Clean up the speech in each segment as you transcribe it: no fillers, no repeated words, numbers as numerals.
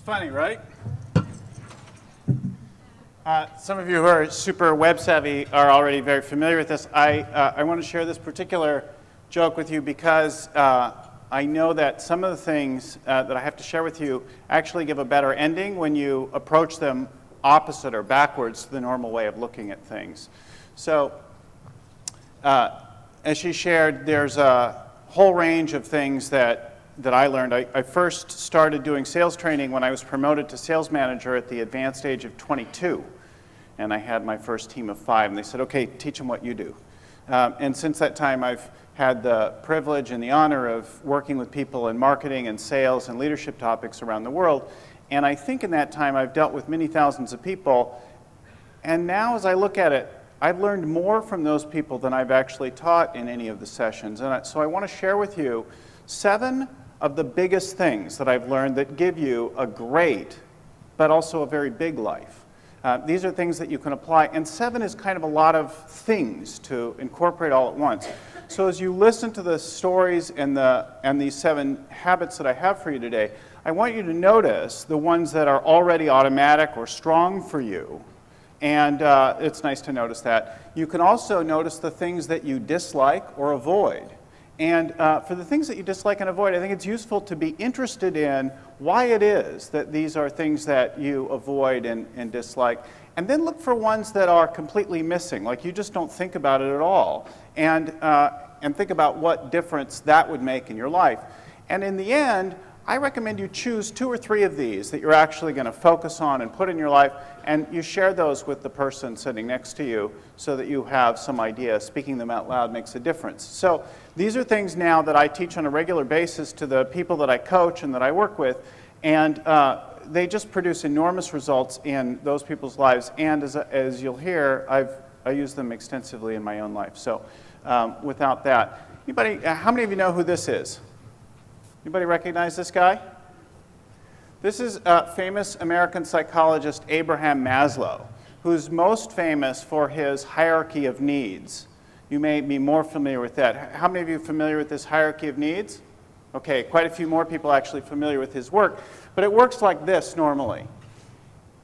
Funny, right? Some of you who are super web savvy are already very familiar with this. I want to share this particular joke with you because I know that some of the things that I have to share with you actually give a better ending when you approach them opposite or backwards to the normal way of looking at things. So, as she shared, there's a whole range of things that I learned. I first started doing sales training when I was promoted to sales manager at the advanced age of 22. And I had my first team of 5, and they said, okay, teach them what you do. And since that time, I've had the privilege and the honor of working with people in marketing and sales and leadership topics around the world. And I think in that time, I've dealt with many thousands of people. And now as I look at it, I've learned more from those people than I've actually taught in any of the sessions. And so I want to share with you 7 of the biggest things that I've learned that give you a great, but also a very big life. These are things that you can apply, and 7 is kind of a lot of things to incorporate all at once. So as you listen to the stories and these 7 habits that I have for you today, I want you to notice the ones that are already automatic or strong for you, and it's nice to notice that. You can also notice the things that you dislike or avoid. And for the things that you dislike and avoid, I think it's useful to be interested in why it is that these are things that you avoid and dislike. And then look for ones that are completely missing, like you just don't think about it at all. And think about what difference that would make in your life. And in the end, I recommend you choose 2 or 3 of these that you're actually going to focus on and put in your life, and you share those with the person sitting next to you so that you have some idea. Speaking them out loud makes a difference. So these are things now that I teach on a regular basis to the people that I coach and that I work with, and they just produce enormous results in those people's lives. And as you'll hear, I use them extensively in my own life. So without that, how many of you know who this is? Anybody recognize this guy? This is famous American psychologist Abraham Maslow, who's most famous for his hierarchy of needs. You may be more familiar with that. How many of you are familiar with this hierarchy of needs? Okay, quite a few more people actually familiar with his work. But it works like this normally.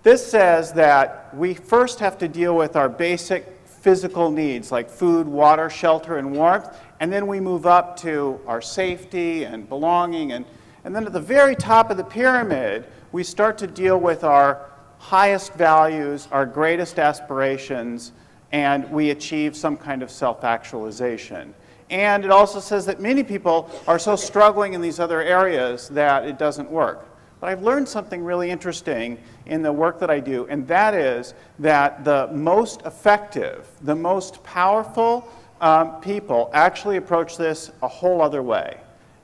This says that we first have to deal with our basic physical needs like food, water, shelter, and warmth, and then we move up to our safety and belonging, and then at the very top of the pyramid, we start to deal with our highest values, our greatest aspirations, and we achieve some kind of self-actualization. And it also says that many people are so struggling in these other areas that it doesn't work. But I've learned something really interesting in the work that I do, and that is that the most effective, the most powerful people actually approach this a whole other way.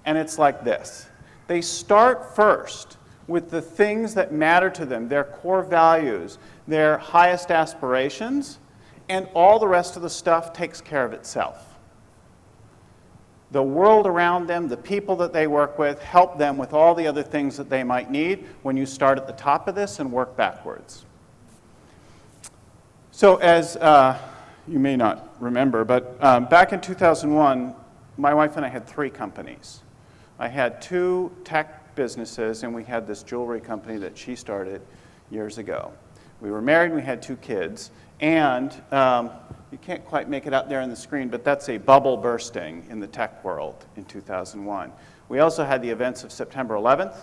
And it's like this. They start first with the things that matter to them, their core values, their highest aspirations, and all the rest of the stuff takes care of itself. The world around them, the people that they work with, help them with all the other things that they might need when you start at the top of this and work backwards. So as you may not remember, but back in 2001, my wife and I had 3 companies. I had 2 tech businesses, and we had this jewelry company that she started years ago. We were married, and we had 2 kids, and you can't quite make it out there on the screen, but that's a bubble bursting in the tech world in 2001. We also had the events of September 11th,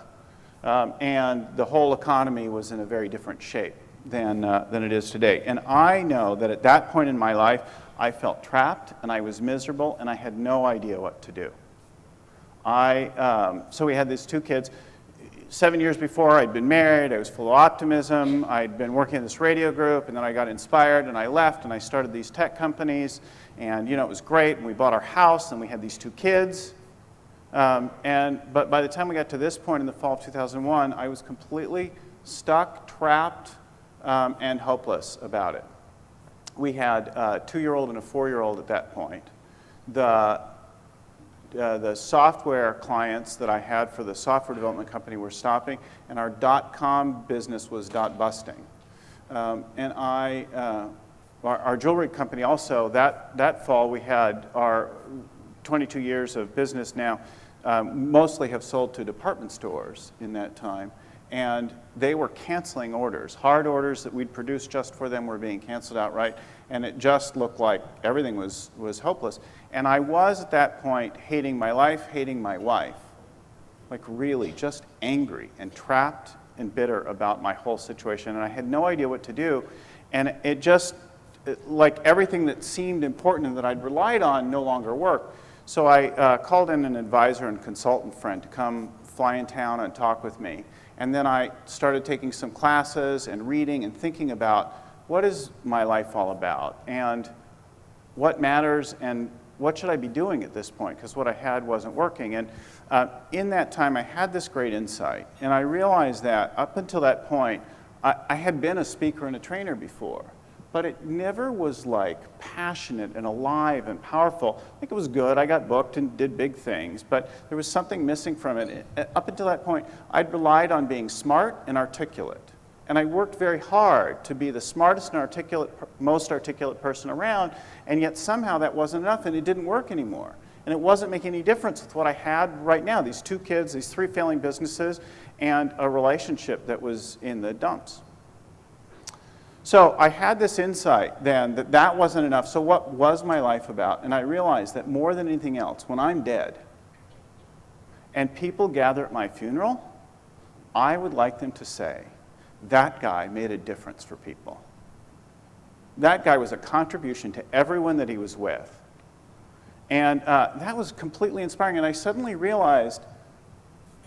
and the whole economy was in a very different shape than it is today. And I know that at that point in my life, I felt trapped, and I was miserable, and I had no idea what to do. So we had these 2 kids. 7 years before, I'd been married, I was full of optimism, I'd been working in this radio group, and then I got inspired, and I left, and I started these tech companies, and it was great, and we bought our house, and we had these 2 kids. But by the time we got to this point in the fall of 2001, I was completely stuck, trapped, and hopeless about it. We had a 2-year-old and a 4-year-old at that point. The software clients that I had for the software development company were stopping, and our .com business was busting. And our jewelry company also, that fall we had our 22 years of business now, mostly have sold to department stores in that time. and they were canceling orders. Hard orders that we'd produced just for them were being canceled outright, and it just looked like everything was hopeless. And I was, at that point, hating my life, hating my wife, like really just angry and trapped and bitter about my whole situation, and I had no idea what to do. And it just, like everything that seemed important and that I'd relied on no longer worked. So I called in an advisor and consultant friend to come fly in town and talk with me. And then I started taking some classes and reading and thinking about what is my life all about and what matters and what should I be doing at this point, because what I had wasn't working. And in that time, I had this great insight, and I realized that up until that point, I had been a speaker and a trainer before, but it never was like passionate and alive and powerful. I think it was good. I got booked and did big things, but there was something missing from it. Up until that point, I'd relied on being smart and articulate. And I worked very hard to be the smartest and most articulate person around, and yet somehow that wasn't enough, and it didn't work anymore. And it wasn't making any difference with what I had right now, these 2 kids, these 3 failing businesses, and a relationship that was in the dumps. So I had this insight then that that wasn't enough. So what was my life about? And I realized that more than anything else, when I'm dead and people gather at my funeral, I would like them to say, that guy made a difference for people. That guy was a contribution to everyone that he was with. And that was completely inspiring. And I suddenly realized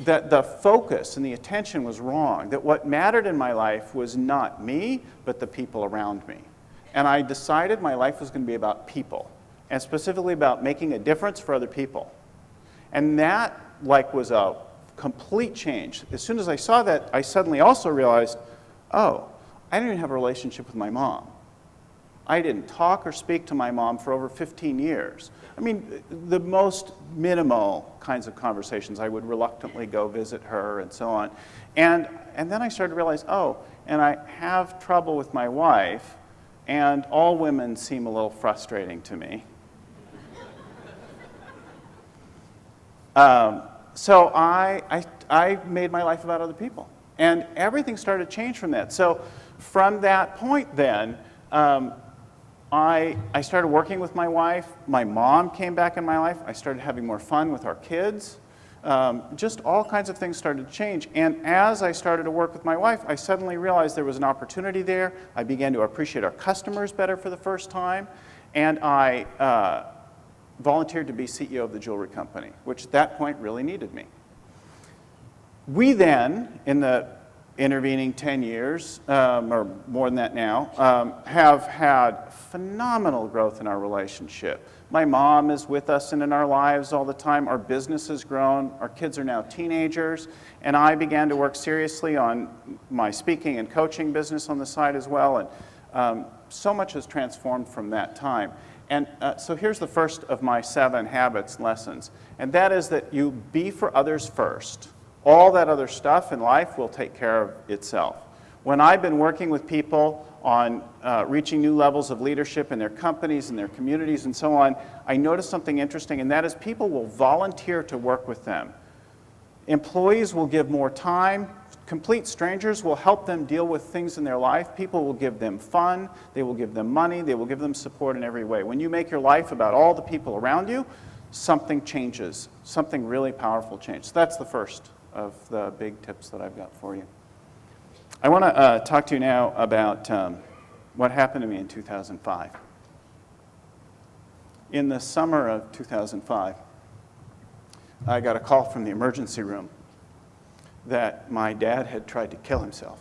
that the focus and the attention was wrong, that what mattered in my life was not me, but the people around me. And I decided my life was going to be about people, and specifically about making a difference for other people. And that was a complete change. As soon as I saw that, I suddenly also realized, oh, I didn't even have a relationship with my mom. I didn't talk or speak to my mom for over 15 years. I mean, the most minimal kinds of conversations. I would reluctantly go visit her and so on. And then I started to realize, oh, and I have trouble with my wife, and all women seem a little frustrating to me. So I made my life about other people. And everything started to change from that. So from that point then, I started working with my wife. My mom came back in my life. I started having more fun with our kids. Just all kinds of things started to change. And as I started to work with my wife, I suddenly realized there was an opportunity there. I began to appreciate our customers better for the first time. And I volunteered to be CEO of the jewelry company, which at that point really needed me. We then, in the intervening 10 years, or more than that now, have had phenomenal growth in our relationship. My mom is with us and in our lives all the time. Our business has grown. Our kids are now teenagers. And I began to work seriously on my speaking and coaching business on the side as well. And so much has transformed from that time. And so here's the first of my 7 habits lessons. And that is that you be for others first. All that other stuff in life will take care of itself. When I've been working with people on reaching new levels of leadership in their companies and their communities and so on, I noticed something interesting, and that is people will volunteer to work with them. Employees will give more time. Complete strangers will help them deal with things in their life. People will give them fun. They will give them money. They will give them support in every way. When you make your life about all the people around you, something changes. Something really powerful changes. So that's the first of the big tips that I've got for you. I want to talk to you now about what happened to me in 2005. In the summer of 2005, I got a call from the emergency room that my dad had tried to kill himself.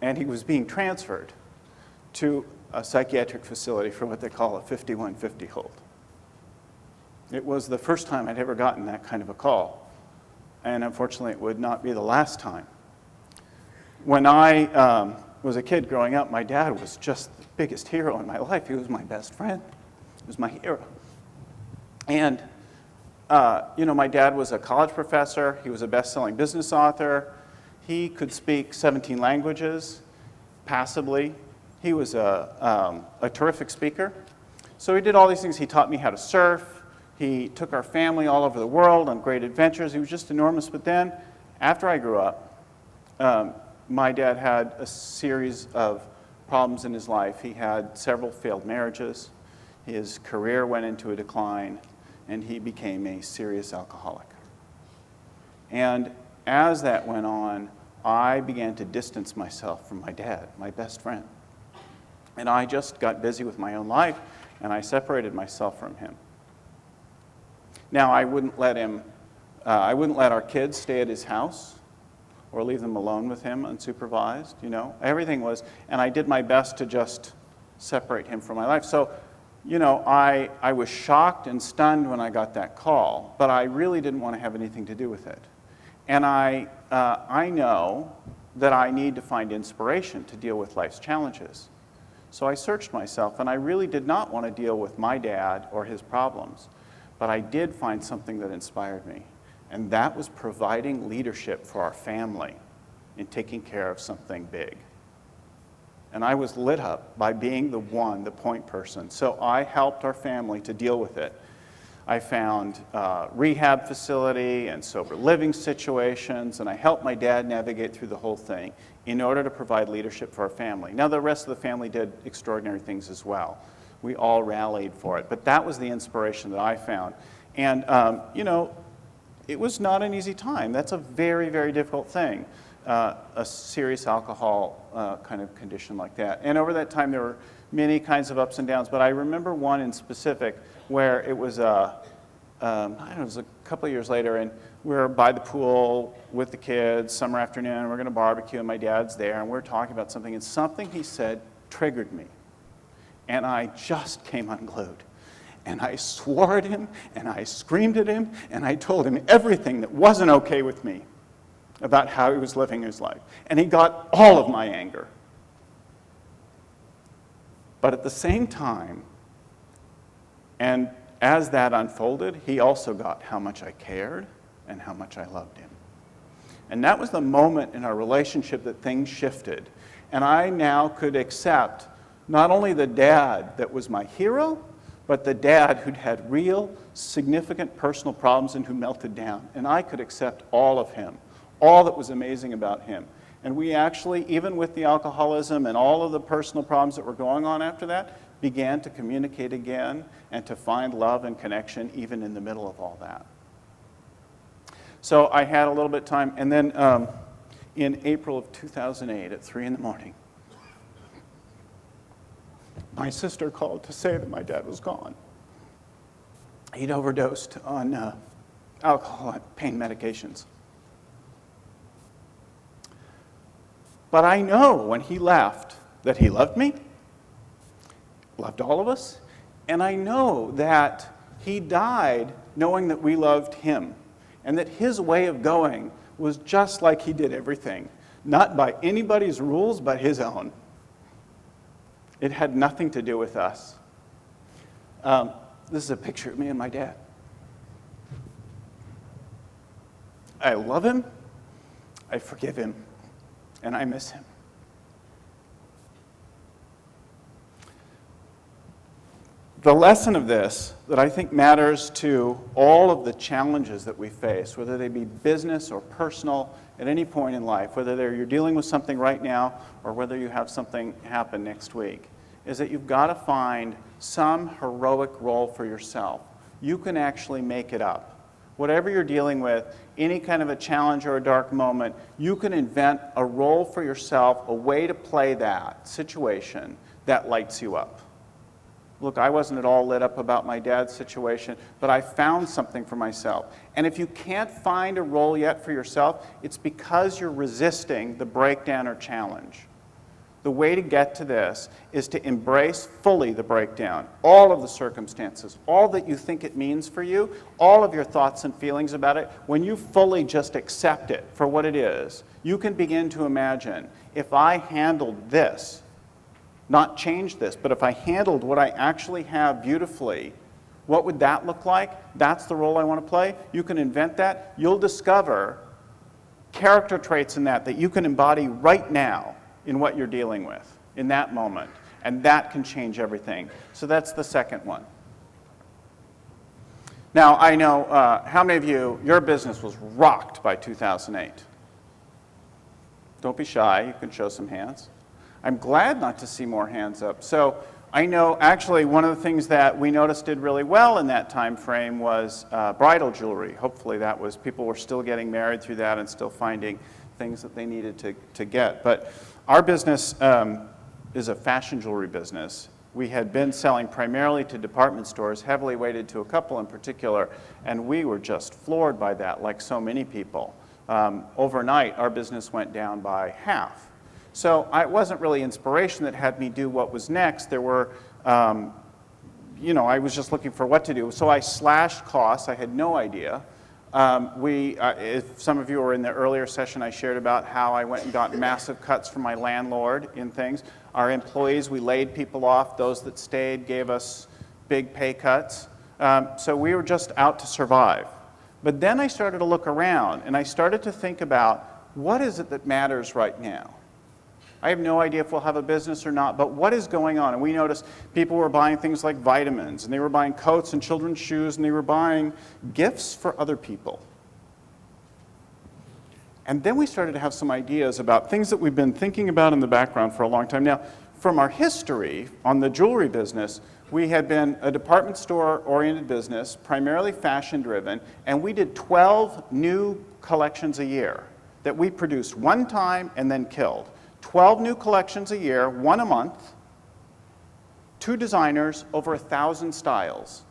And he was being transferred to a psychiatric facility for what they call a 5150 hold. It was the first time I'd ever gotten that kind of a call. And unfortunately, it would not be the last time. When I was a kid growing up, my dad was just the biggest hero in my life. He was my best friend. He was my hero. And, my dad was a college professor. He was a best-selling business author. He could speak 17 languages passably. He was a terrific speaker. So he did all these things. He taught me how to surf. He took our family all over the world on great adventures. He was just enormous. But then, after I grew up, my dad had a series of problems in his life. He had several failed marriages. His career went into a decline, and he became a serious alcoholic. And as that went on, I began to distance myself from my dad, my best friend. And I just got busy with my own life, and I separated myself from him. Now, I wouldn't let our kids stay at his house or leave them alone with him unsupervised, you know. Everything was, and I did my best to just separate him from my life. So, you know, I was shocked and stunned when I got that call, but I really didn't want to have anything to do with it. And I know that I need to find inspiration to deal with life's challenges. So I searched myself, and I really did not want to deal with my dad or his problems, but I did find something that inspired me, and that was providing leadership for our family in taking care of something big. And I was lit up by being the point person. So I helped our family to deal with it. I found rehab facility and sober living situations, and I helped my dad navigate through the whole thing in order to provide leadership for our family. Now, the rest of the family did extraordinary things as well. We all rallied for it, but that was the inspiration that I found. And, you know, it was not an easy time. That's a very, very difficult thing, a serious alcohol kind of condition like that. And over that time, there were many kinds of ups and downs, but I remember one in specific where it was, I don't know, it was a couple of years later, and we were by the pool with the kids, summer afternoon, we're going to barbecue, and my dad's there, and we're talking about something, and something he said triggered me. And I just came unglued. And I swore at him, and I screamed at him, and I told him everything that wasn't okay with me about how he was living his life. And he got all of my anger. But at the same time, and as that unfolded, he also got how much I cared and how much I loved him. And that was the moment in our relationship that things shifted. And I now could accept not only the dad that was my hero, but the dad who'd had real, significant personal problems and who melted down. And I could accept all of him, all that was amazing about him. And we actually, even with the alcoholism and all of the personal problems that were going on after that, began to communicate again and to find love and connection even in the middle of all that. So I had a little bit of time, and then in April of 2008 at 3 in the morning, my sister called to say that my dad was gone. He'd overdosed on alcohol and pain medications. But I know when he left that he loved me, loved all of us, and I know that he died knowing that we loved him, and that his way of going was just like he did everything, not by anybody's rules but his own. It had nothing to do with us. This is a picture of me and my dad. I love him, I forgive him, and I miss him. The lesson of this that I think matters to all of the challenges that we face, whether they be business or personal at any point in life, whether you're dealing with something right now or whether you have something happen next week, is that you've got to find some heroic role for yourself. You can actually make it up. Whatever you're dealing with, any kind of a challenge or a dark moment, you can invent a role for yourself, a way to play that situation that lights you up. Look, I wasn't at all lit up about my dad's situation, but I found something for myself. And if you can't find a role yet for yourself, it's because you're resisting the breakdown or challenge. The way to get to this is to embrace fully the breakdown, all of the circumstances, all that you think it means for you, all of your thoughts and feelings about it. When you fully just accept it for what it is, you can begin to imagine, if I handled this, not change this, but if I handled what I actually have beautifully, what would that look like? That's the role I want to play. You can invent that. You'll discover character traits in that you can embody right now in what you're dealing with, in that moment. And that can change everything. So that's the second one. Now, I know how many of you, your business was rocked by 2008. Don't be shy. You can show some hands. I'm glad not to see more hands up. So I know actually one of the things that we noticed did really well in that time frame was bridal jewelry. Hopefully that was, people were still getting married through that and still finding things that they needed to get. But our business is a fashion jewelry business. We had been selling primarily to department stores, heavily weighted to a couple in particular, and we were just floored by that, like so many people. Overnight, our business went down by half. So it wasn't really inspiration that had me do what was next. There were, you know, I was just looking for what to do. So I slashed costs. I had no idea. If some of you were in the earlier session, I shared about how I went and got massive cuts from my landlord in things. Our employees, we laid people off. Those that stayed gave us big pay cuts. So we were just out to survive. But then I started to look around, and I started to think about, what is it that matters right now? I have no idea if we'll have a business or not, but what is going on? And we noticed people were buying things like vitamins, and they were buying coats and children's shoes, and they were buying gifts for other people. And then we started to have some ideas about things that we've been thinking about in the background for a long time. Now, from our history on the jewelry business, we had been a department store-oriented business, primarily fashion-driven, and we did 12 new collections a year that we produced one time and then killed. 12 new collections a year, one a month, 2 designers, over 1,000 styles.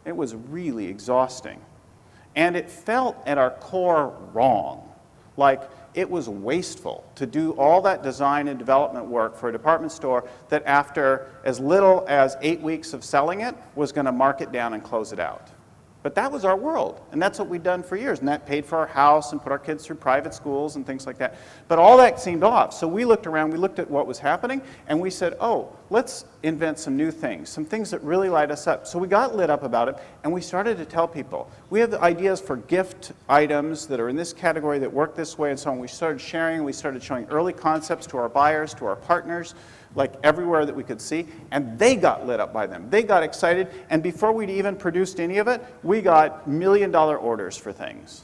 It was really exhausting. And it felt at our core wrong, like it was wasteful to do all that design and development work for a department store that after as little as 8 weeks of selling it was going to mark it down and close it out. But that was our world, and that's what we'd done for years, and that paid for our house and put our kids through private schools and things like that. But all that seemed off, so we looked around, we looked at what was happening, and we said, oh, let's invent some new things, some things that really light us up. So we got lit up about it, and we started to tell people, we have ideas for gift items that are in this category that work this way and so on. We started sharing, we started showing early concepts to our buyers, to our partners, like everywhere that we could see, and they got lit up by them. They got excited, and before we'd even produced any of it, we got million-dollar orders for things.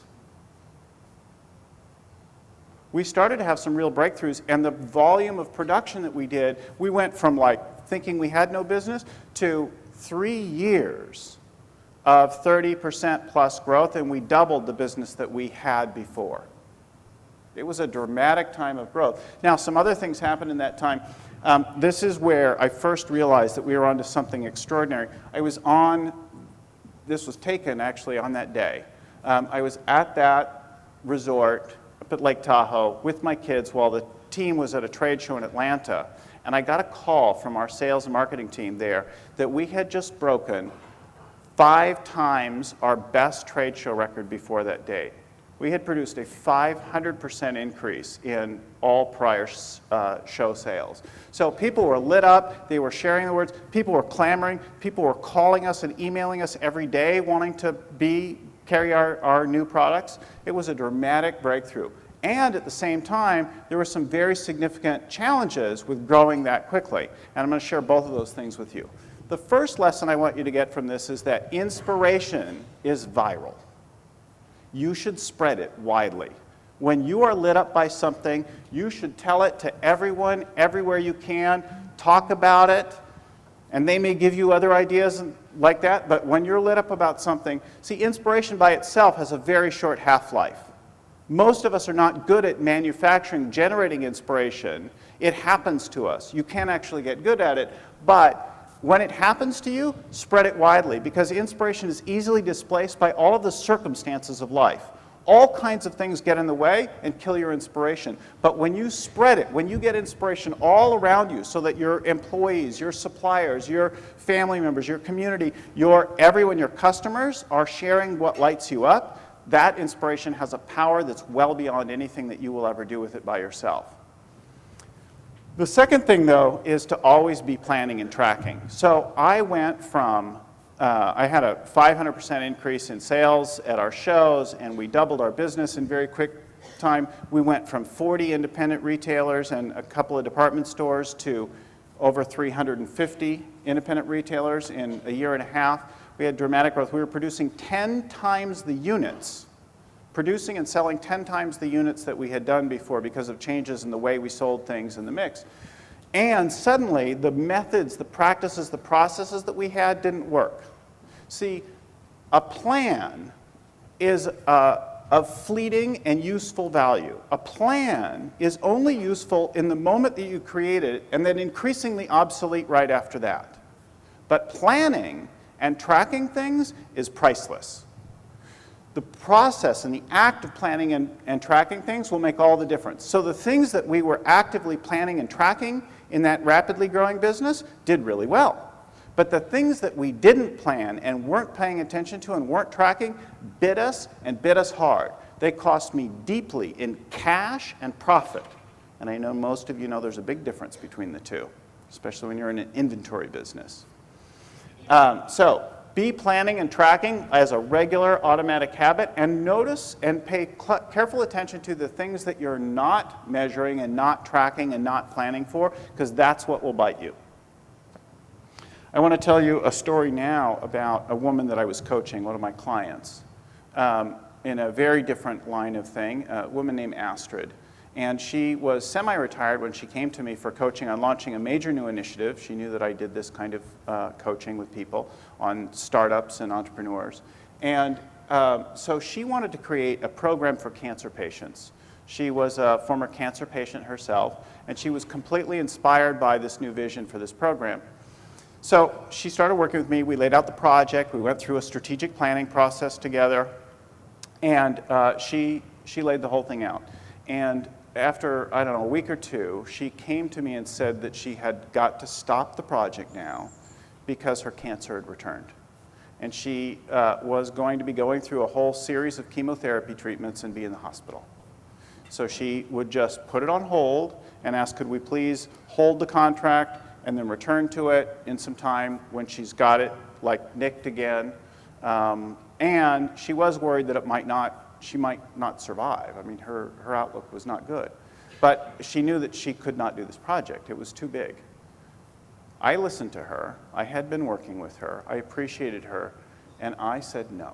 We started to have some real breakthroughs, and the volume of production that we did, we went from like thinking we had no business to 3 years of 30% plus growth, and we doubled the business that we had before. It was a dramatic time of growth. Now, some other things happened in that time. This is where I first realized that we were onto something extraordinary. This was taken actually on that day. I was at that resort up at Lake Tahoe with my kids while the team was at a trade show in Atlanta. And I got a call from our sales and marketing team there that we had just broken 5 times our best trade show record before that date. We had produced a 500% increase in all prior show sales. So people were lit up, they were sharing the words, people were clamoring, people were calling us and emailing us every day wanting to carry our new products. It was a dramatic breakthrough. And at the same time, there were some very significant challenges with growing that quickly. And I'm going to share both of those things with you. The first lesson I want you to get from this is that inspiration is viral. You should spread it widely. When you are lit up by something, you should tell it to everyone, everywhere you can, talk about it, and they may give you other ideas like that, but when you're lit up about something, see, inspiration by itself has a very short half-life. Most of us are not good at manufacturing, generating inspiration. It happens to us. You can actually get good at it, but when it happens to you, spread it widely, because inspiration is easily displaced by all of the circumstances of life. All kinds of things get in the way and kill your inspiration. But when you spread it, when you get inspiration all around you so that your employees, your suppliers, your family members, your community, everyone, your customers are sharing what lights you up, that inspiration has a power that's well beyond anything that you will ever do with it by yourself. The second thing, though, is to always be planning and tracking. So I went from, I had a 500% increase in sales at our shows, and we doubled our business in very quick time. We went from 40 independent retailers and a couple of department stores to over 350 independent retailers in a year and a half. We had dramatic growth. We were producing 10 times the units producing and selling 10 times the units that we had done before because of changes in the way we sold things in the mix. And suddenly, the methods, the practices, the processes that we had didn't work. See, a plan is of fleeting and useful value. A plan is only useful in the moment that you create it, and then increasingly obsolete right after that. But planning and tracking things is priceless. The process and the act of planning and tracking things will make all the difference. So the things that we were actively planning and tracking in that rapidly growing business did really well. But the things that we didn't plan and weren't paying attention to and weren't tracking bit us and bit us hard. They cost me deeply in cash and profit. And I know most of you know there's a big difference between the two, especially when you're in an inventory business. So be planning and tracking as a regular automatic habit, and notice and pay careful attention to the things that you're not measuring and not tracking and not planning for, because that's what will bite you. I want to tell you a story now about a woman that I was coaching, one of my clients, in a very different line of thing, a woman named Astrid. And she was semi-retired when she came to me for coaching on launching a major new initiative. She knew that I did this kind of coaching with people on startups and entrepreneurs. And so she wanted to create a program for cancer patients. She was a former cancer patient herself, and she was completely inspired by this new vision for this program. So she started working with me. We laid out the project. We went through a strategic planning process together, and she laid the whole thing out. And after, I don't know, a week or two, she came to me and said that she had got to stop the project now because her cancer had returned. And she was going to be going through a whole series of chemotherapy treatments and be in the hospital. So she would just put it on hold and ask, could we please hold the contract and then return to it in some time when she's got it like nicked again. And she was worried that she might not survive. I mean, her outlook was not good. But she knew that she could not do this project. It was too big. I listened to her. I had been working with her. I appreciated her. And I said no.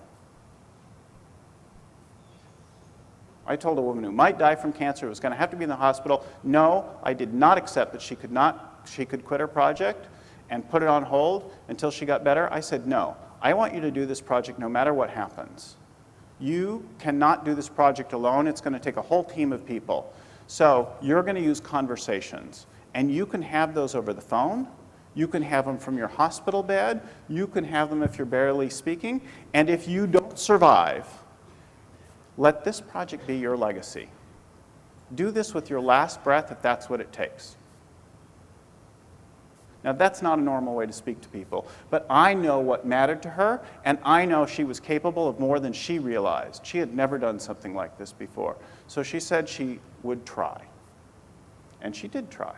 I told a woman who might die from cancer, who was going to have to be in the hospital, no, I did not accept that she could quit her project and put it on hold until she got better. I said, no, I want you to do this project no matter what happens. You cannot do this project alone. It's going to take a whole team of people. So you're going to use conversations. And you can have those over the phone. You can have them from your hospital bed. You can have them if you're barely speaking. And if you don't survive, let this project be your legacy. Do this with your last breath if that's what it takes. Now, that's not a normal way to speak to people, but I know what mattered to her, and I know she was capable of more than she realized. She had never done something like this before. So she said she would try. And she did try.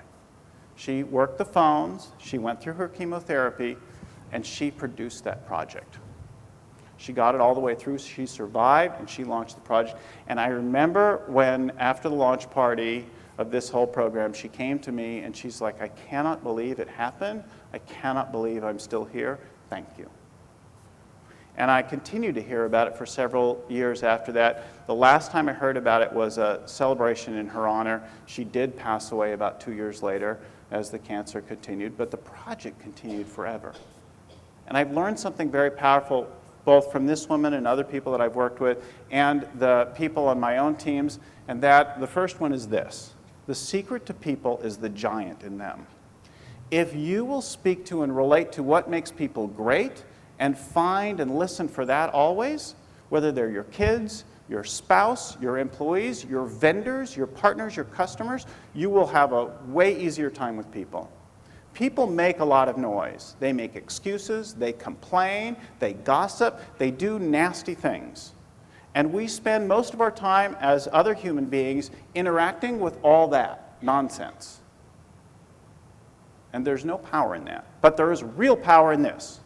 She worked the phones, she went through her chemotherapy, and she produced that project. She got it all the way through, she survived, and she launched the project. And I remember when, after the launch party of this whole program, she came to me and she's like, I cannot believe it happened. I cannot believe I'm still here. Thank you. And I continued to hear about it for several years after that. The last time I heard about it was a celebration in her honor. She did pass away about 2 years later as the cancer continued, but the project continued forever. And I've learned something very powerful both from this woman and other people that I've worked with and the people on my own teams, and that the first one is this. The secret to people is the giant in them. If you will speak to and relate to what makes people great and find and listen for that always, whether they're your kids, your spouse, your employees, your vendors, your partners, your customers, you will have a way easier time with people. People make a lot of noise. They make excuses, they complain, they gossip, they do nasty things. And we spend most of our time as other human beings interacting with all that nonsense. And there's no power in that. But there is real power in this.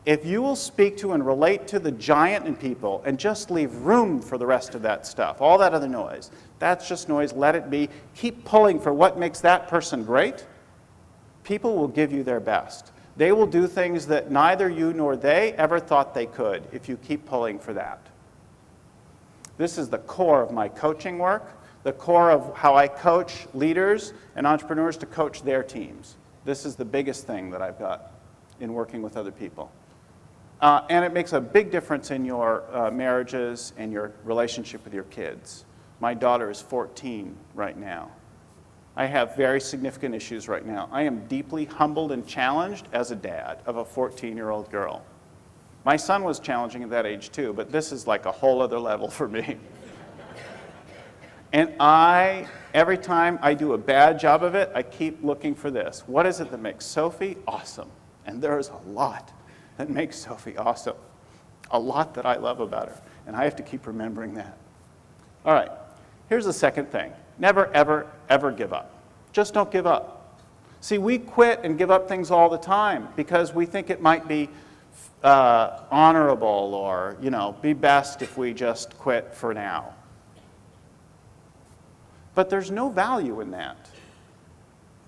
If you will speak to and relate to the giant in people and just leave room for the rest of that stuff, all that other noise, that's just noise, let it be. Keep pulling for what makes that person great. People will give you their best. They will do things that neither you nor they ever thought they could if you keep pulling for that. This is the core of my coaching work, the core of how I coach leaders and entrepreneurs to coach their teams. This is the biggest thing that I've got in working with other people. And it makes a big difference in your marriages and your relationship with your kids. My daughter is 14 right now. I have very significant issues right now. I am deeply humbled and challenged as a dad of a 14-year-old girl. My son was challenging at that age too, but this is like a whole other level for me. And every time I do a bad job of it, I keep looking for this. What is it that makes Sophie awesome? And there's a lot that makes Sophie awesome. A lot that I love about her. And I have to keep remembering that. All right, here's the second thing. Never, ever, ever give up. Just don't give up. See, we quit and give up things all the time because we think it might be honorable or, be best if we just quit for now. But there's no value in that.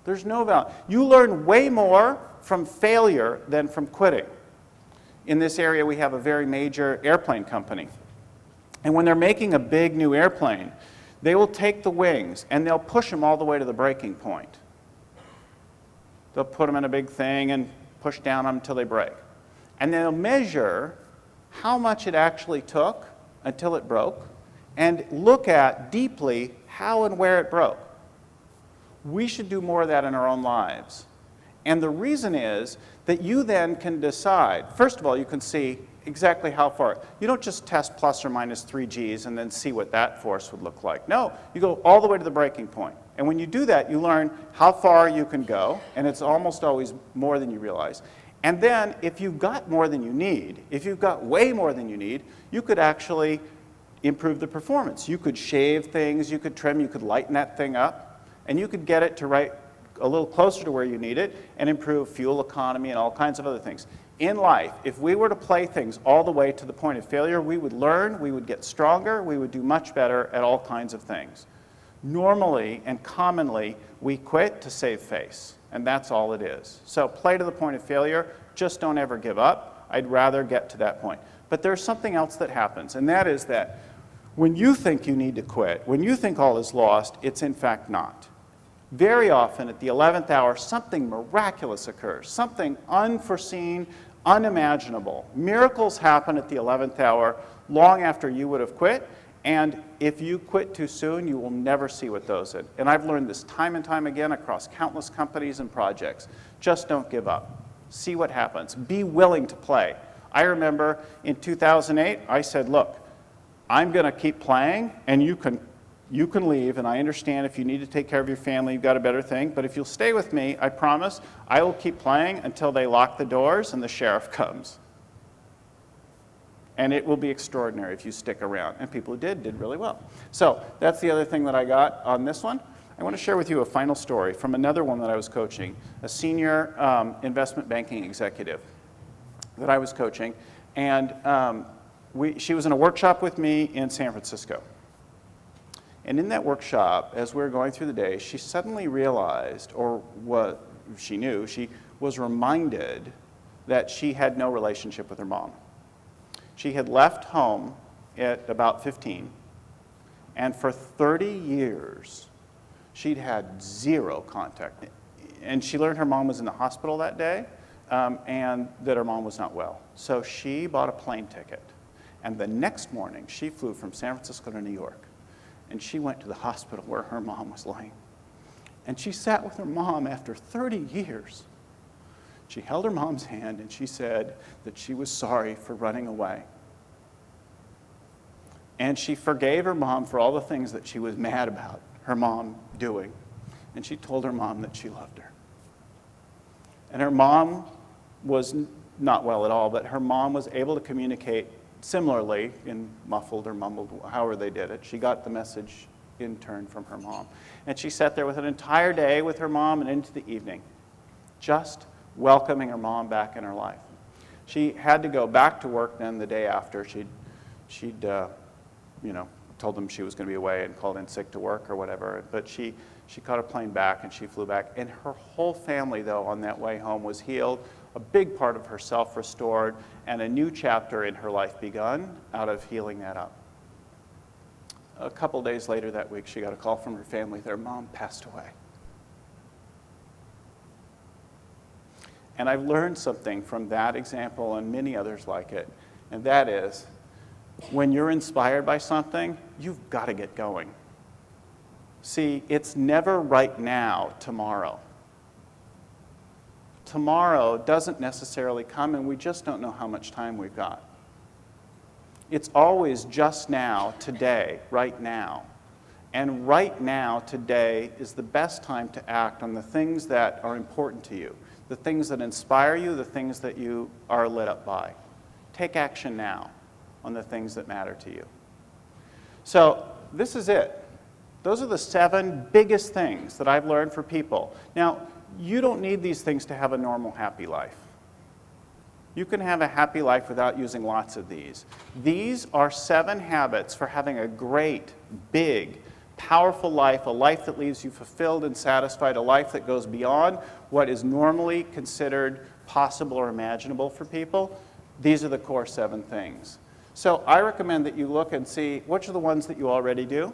There's no value. You learn way more from failure than from quitting. In this area, we have a very major airplane company. And when they're making a big new airplane, they will take the wings and they'll push them all the way to the breaking point. They'll put them in a big thing and push down on them until they break. And they'll measure how much it actually took until it broke and look at deeply how and where it broke. We should do more of that in our own lives. And the reason is that you then can decide, first of all, you can see exactly how far. You don't just test plus or minus 3 Gs and then see what that force would look like. No, you go all the way to the breaking point. And when you do that, you learn how far you can go, and it's almost always more than you realize. And then if you've got more than you need, if you've got way more than you need, you could actually improve the performance. You could shave things, you could trim, you could lighten that thing up, and you could get it to right a little closer to where you need it and improve fuel economy and all kinds of other things. In life, if we were to play things all the way to the point of failure, we would learn, we would get stronger, we would do much better at all kinds of things. Normally and commonly, we quit to save face, and that's all it is. So play to the point of failure, just don't ever give up. I'd rather get to that point. But there's something else that happens, and that is that when you think you need to quit, when you think all is lost, it's in fact not. Very often at the 11th hour, something miraculous occurs, something unforeseen, unimaginable. Miracles happen at the 11th hour long after you would have quit, and if you quit too soon, you will never see what those are. And I've learned this time and time again across countless companies and projects. Just don't give up. See what happens. Be willing to play. I remember in 2008, I said, look, I'm going to keep playing, and you can leave, and I understand if you need to take care of your family, you've got a better thing, but if you'll stay with me, I promise, I will keep playing until they lock the doors and the sheriff comes. And it will be extraordinary if you stick around. And people who did really well. So that's the other thing that I got on this one. I want to share with you a final story from another one that I was coaching, a senior investment banking executive that I was coaching. And she was in a workshop with me in San Francisco. And in that workshop, as we were going through the day, she suddenly realized, or what she knew, she was reminded that she had no relationship with her mom. She had left home at about 15, and for 30 years, she'd had zero contact. And she learned her mom was in the hospital that day, and that her mom was not well. So she bought a plane ticket, and the next morning, she flew from San Francisco to New York. And she went to the hospital where her mom was laying. And she sat with her mom after 30 years. She held her mom's hand and she said that she was sorry for running away. And she forgave her mom for all the things that she was mad about her mom doing. And she told her mom that she loved her. And her mom was not well at all, but her mom was able to communicate similarly, in muffled or mumbled, however they did it. She got the message in turn from her mom. And she sat there with an entire day with her mom and into the evening, just welcoming her mom back in her life. She had to go back to work then the day after. She'd told them she was going to be away and called in sick to work or whatever. But she caught a plane back and she flew back. And her whole family, though, on that way home was healed, a big part of herself restored, and a new chapter in her life begun out of healing that up. a couple days later that week, she got a call from her family. Their mom passed away. And I've learned something from that example and many others like it, and that is, when you're inspired by something, you've got to get going. See, it's never right now, tomorrow. Tomorrow doesn't necessarily come, and we just don't know how much time we've got. It's always just now, today, right now. And right now, today, is the best time to act on the things that are important to you, the things that inspire you, the things that you are lit up by. Take action now on the things that matter to you. So this is it. Those are the 7 biggest things that I've learned for people. Now, you don't need these things to have a normal, happy life. You can have a happy life without using lots of these. These are 7 habits for having a great, big, powerful life, a life that leaves you fulfilled and satisfied, a life that goes beyond what is normally considered possible or imaginable for people. These are the core 7 things. So I recommend that you look and see which are the ones that you already do,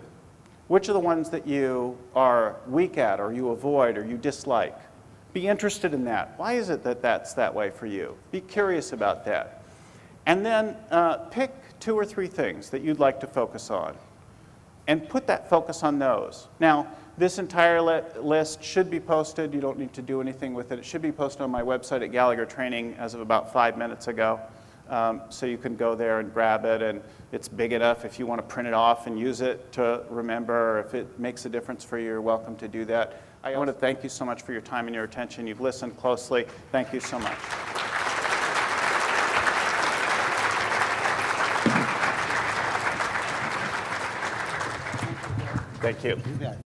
which are the ones that you are weak at or you avoid or you dislike. Be interested in that. Why is it that that's that way for you? Be curious about that. And then pick 2 or 3 things that you'd like to focus on and put that focus on those. Now, this entire list should be posted. You don't need to do anything with it. It should be posted on my website at Gallagher Training as of about 5 minutes ago. So you can go there and grab it, and it's big enough if you want to print it off and use it to remember, or if it makes a difference for you, you're welcome to do that. I want to thank you so much for your time and your attention. You've listened closely. Thank you so much. Thank you. You bet.